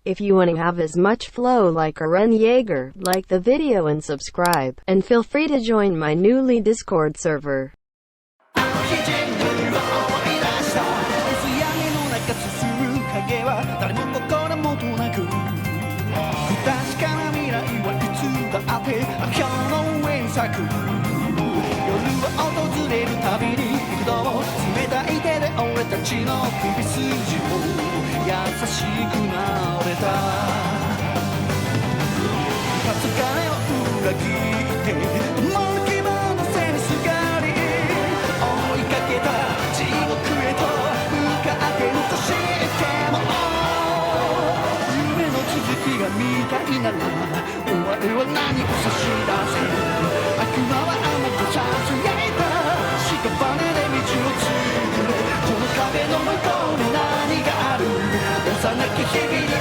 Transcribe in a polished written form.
If you want to have as much flow like a Ren Jaeger, like the video and subscribe, and feel free to join my newly Discord server. 訪れるたびに幾度も冷たい手で俺たちの首筋を優しくなれた初金を裏切って思う希望の背にすがり追いかけた地獄へと向かってるとしても夢の続きが見たいなら終わりは何か差し出せ悪魔は甘くさつやいた屍で道を作るこの壁の向こうに何がある幼き日々に